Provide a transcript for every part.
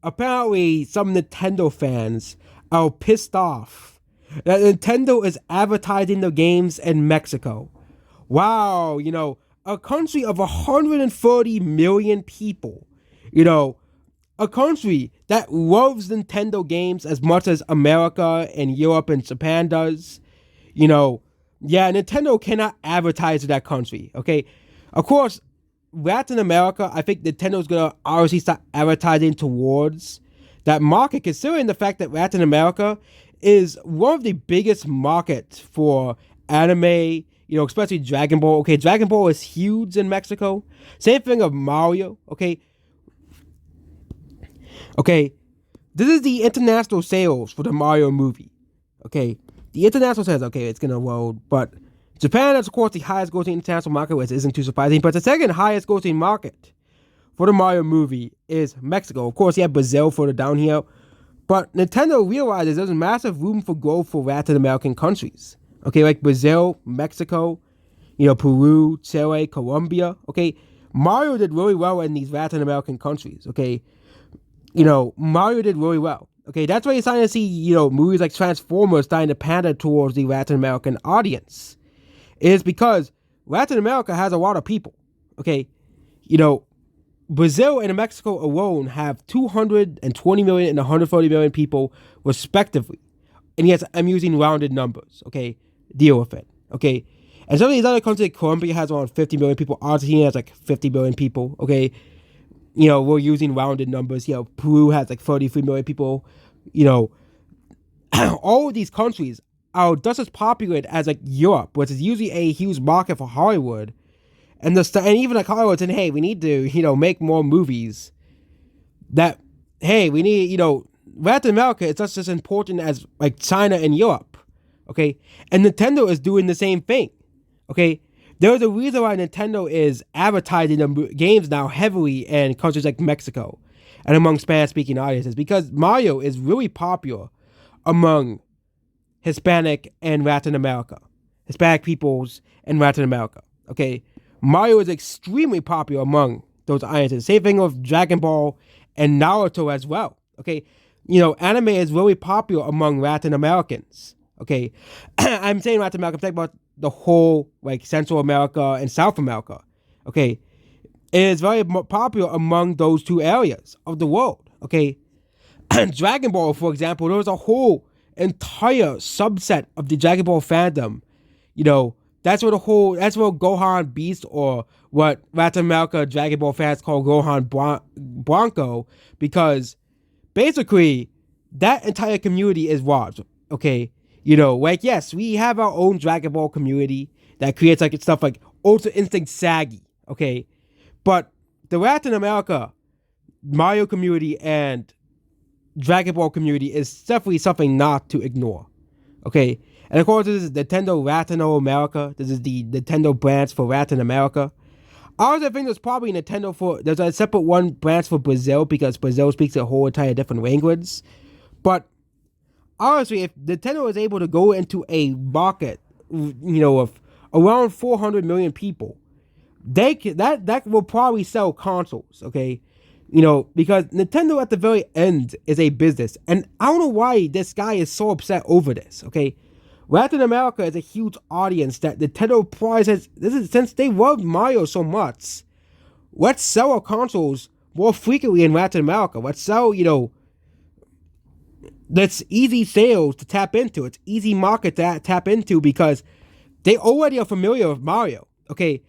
apparently some Nintendo fans are pissed off that Nintendo is advertising the games in Mexico. Wow, a country of 130 million people, you know, a country that loves Nintendo games as much as America and Europe and Japan does, you know, yeah, Nintendo cannot advertise to that country. Okay, of course, Latin America, I think Nintendo's gonna obviously start advertising towards that market, considering the fact that Latin America is one of the biggest markets for anime. Especially Dragon Ball. Okay, Dragon Ball is huge in Mexico. Same thing of Mario. Okay, this is the international sales for the Mario movie. Okay, the international sales. Okay, it's gonna load, but Japan is of course the highest grossing international market, which isn't too surprising. But the second highest grossing market for the Mario movie is Mexico. Of course, you have Brazil further down here, but Nintendo realizes there's massive room for growth for Latin American countries. Okay, like Brazil, Mexico, Peru, Chile, Colombia. Okay, Mario did really well in these Latin American countries. Okay, Mario did really well. Okay, that's why you're starting to see, movies like Transformers starting to pander towards the Latin American audience. It is because Latin America has a lot of people. Okay, you know, Brazil and Mexico alone have 220 million and 140 million people, respectively. And yes, I'm using rounded numbers. Okay, deal with it. Okay, and some of these other countries, like Colombia has around 50 million people. Argentina has like 50 million people. Okay, we're using rounded numbers. Peru has like 33 million people. All of these countries are just as popular as like Europe, which is usually a huge market for Hollywood. And even like Hollywood saying, hey, we need to, make more movies. That, hey, we need, Latin America is just as important as like China and Europe. Okay, and Nintendo is doing the same thing. Okay, there's a reason why Nintendo is advertising the games now heavily in countries like Mexico and among Spanish-speaking audiences, because Mario is really popular among Hispanic and Latin America, Hispanic peoples in Latin America. Okay, Mario is extremely popular among those audiences. Same thing with Dragon Ball and Naruto as well. Okay, anime is really popular among Latin Americans. Okay, I'm saying Latin America, I'm talking about the whole like Central America and South America. Okay, it is very popular among those two areas of the world. Okay, Dragon Ball, for example, there was a whole entire subset of the Dragon Ball fandom. That's what Gohan Beast, or what Latin America Dragon Ball fans call Gohan Blanco, because basically that entire community is large. Okay, yes, we have our own Dragon Ball community that creates like stuff like Ultra Instinct Saggy. Okay, but the Latin America Mario community and Dragon Ball community is definitely something not to ignore. Okay, and of course, this is Nintendo Latino America. This is the Nintendo branch for Latin America. I also think there's probably there's a separate one branch for Brazil, because Brazil speaks a whole entire different language. But honestly, if Nintendo is able to go into a market, of around 400 million people, that will probably sell consoles. Okay, because Nintendo at the very end is a business, and I don't know why this guy is so upset over this. Okay, Latin America is a huge audience that Nintendo probably says, since they love Mario so much, let's sell our consoles more frequently in Latin America. Let's sell, that's easy sales to tap into. It's easy market to tap into, because they already are familiar with Mario. Okay,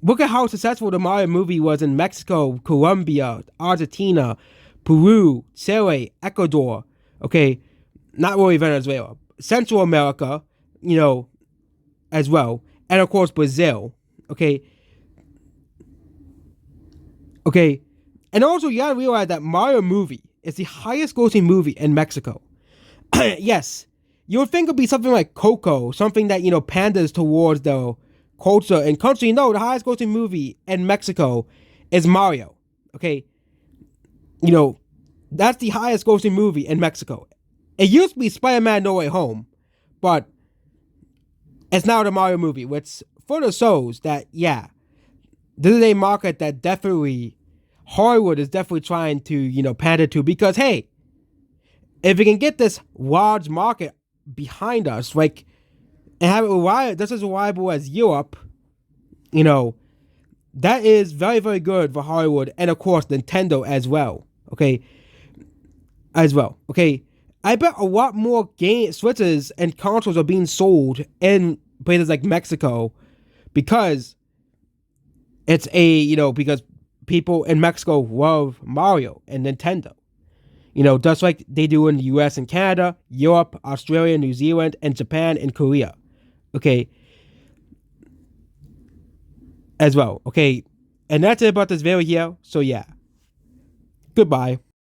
look at how successful the Mario movie was in Mexico, Colombia, Argentina, Peru, Chile, Ecuador. Okay, not really Venezuela. Central America, as well. And of course, Brazil. Okay. Okay. And also, you gotta realize that Mario movie is the highest grossing movie in Mexico. Yes. You would think it would be something like Coco, something that, panders towards the culture and country. No, the highest grossing movie in Mexico is Mario. Okay. That's the highest grossing movie in Mexico. It used to be Spider-Man No Way Home, but it's now the Mario movie, which further shows that, yeah, this is a market that definitely Hollywood is definitely trying to, pander to, because hey, if we can get this large market behind us, like, and have it reliable, just as reliable as Europe, you know, that is very, very good for Hollywood, and of course Nintendo as well. Okay, I bet a lot more game Switches and consoles are being sold in places like Mexico because it's because people in Mexico love Mario and Nintendo. Just like they do in the US and Canada, Europe, Australia, New Zealand, and Japan and Korea. Okay. As well. Okay. And that's it about this video here. So yeah. Goodbye.